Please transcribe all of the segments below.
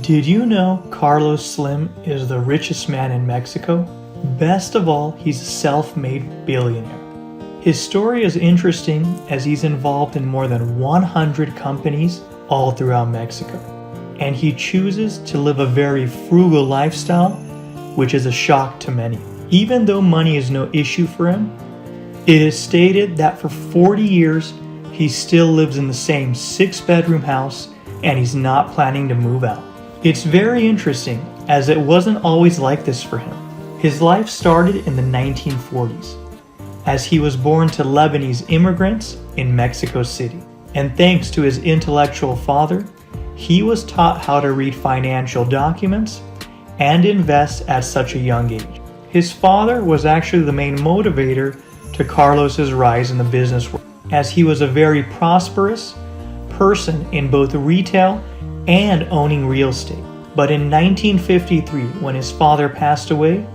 Did you know Carlos Slim is the richest man in Mexico? Best of all, he's a self-made billionaire. His story is interesting as he's involved in more than 100 companies all throughout Mexico. And he chooses to live a very frugal lifestyle, which is a shock to many. Even though money is no issue for him, it is stated that for 40 years, he still lives in the same 6-bedroom house and he's not planning to move out. It's very interesting as it wasn't always like this for him. His life started in the 1940s as he was born to Lebanese immigrants in Mexico City. And thanks to his intellectual father, he was taught how to read financial documents and invest at such a young age. His father was actually the main motivator to Carlos's rise in the business world, as he was a very prosperous person in both retail and owning real estate. But in 1953, when his father passed away,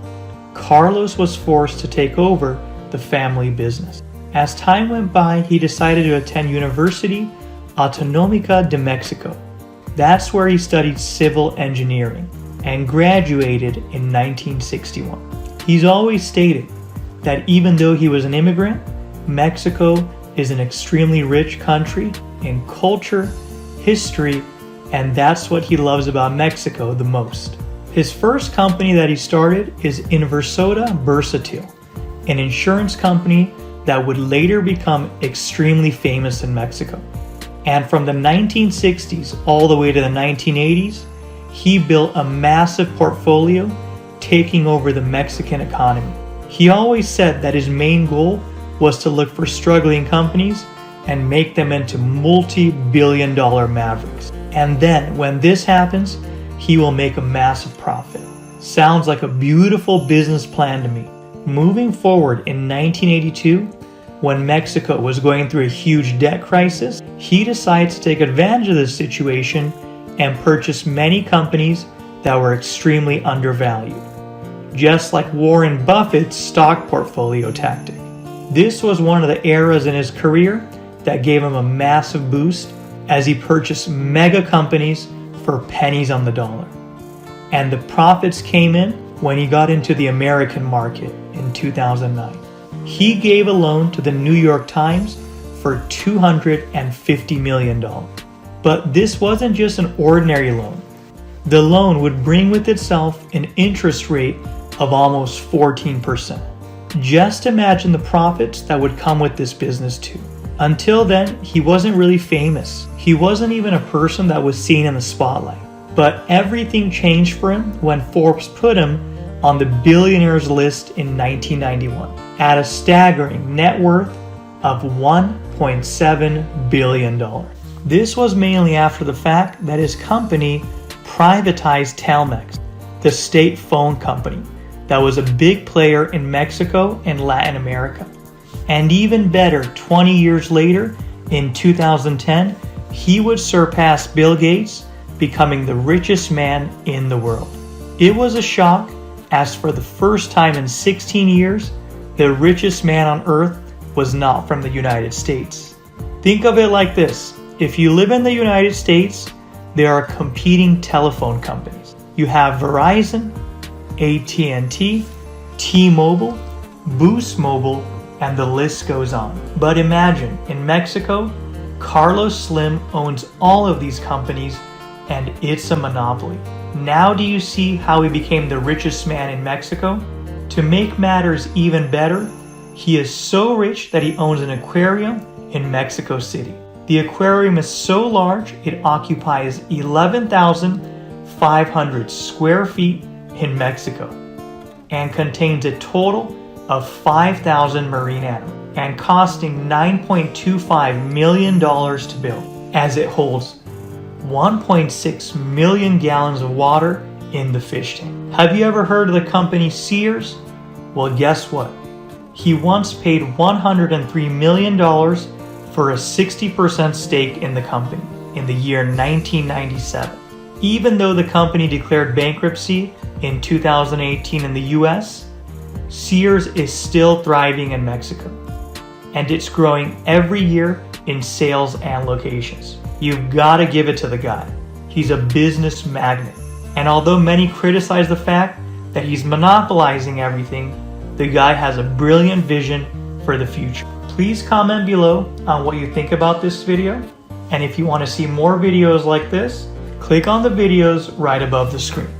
Carlos was forced to take over the family business. As time went by, he decided to attend University Autonómica de Mexico. That's where he studied civil engineering and graduated in 1961. He's always stated that even though he was an immigrant, Mexico is an extremely rich country in culture, history, and that's what he loves about Mexico the most. His first company that he started is Inversora Versatil, an insurance company that would later become extremely famous in Mexico. And from the 1960s all the way to the 1980s, he built a massive portfolio, taking over the Mexican economy. He always said that his main goal was to look for struggling companies and make them into multi-billion-dollar mavericks. And then, when this happens, he will make a massive profit. Sounds like a beautiful business plan to me. Moving forward in 1982, when Mexico was going through a huge debt crisis, he decided to take advantage of this situation and purchase many companies that were extremely undervalued. Just like Warren Buffett's stock portfolio tactic. This was one of the eras in his career that gave him a massive boost as he purchased mega companies for pennies on the dollar. And the profits came in when he got into the American market in 2009. He gave a loan to the New York Times for $250 million. But this wasn't just an ordinary loan. The loan would bring with itself an interest rate of almost 14%. Just imagine the profits that would come with this business too. Until then, he wasn't really famous. He wasn't even a person that was seen in the spotlight. But everything changed for him when Forbes put him on the billionaires list in 1991 at a staggering net worth of $1.7 billion. This was mainly after the fact that his company privatized Telmex, the state phone company that was a big player in Mexico and Latin America. And even better, 20 years later, in 2010, he would surpass Bill Gates, becoming the richest man in the world. It was a shock, as for the first time in 16 years, the richest man on earth was not from the United States. Think of it like this. If you live in the United States, there are competing telephone companies. You have Verizon, AT&T, T-Mobile, Boost Mobile, and the list goes on. But imagine, in Mexico, Carlos Slim owns all of these companies and it's a monopoly. Now do you see how he became the richest man in Mexico? To make matters even better, he is so rich that he owns an aquarium in Mexico City. The aquarium is so large, it occupies 11,500 square feet in Mexico and contains a total of 5,000 marine animals and costing $9.25 million to build, as it holds 1.6 million gallons of water in the fish tank. Have you ever heard of the company Sears? Well, guess what? He once paid $103 million for a 60% stake in the company in the year 1997. Even though the company declared bankruptcy in 2018 in the US, Sears is still thriving in Mexico, and it's growing every year in sales and locations. You've got to give it to the guy. He's a business magnate. And although many criticize the fact that he's monopolizing everything, the guy has a brilliant vision for the future. Please comment below on what you think about this video. And if you want to see more videos like this, click on the videos right above the screen.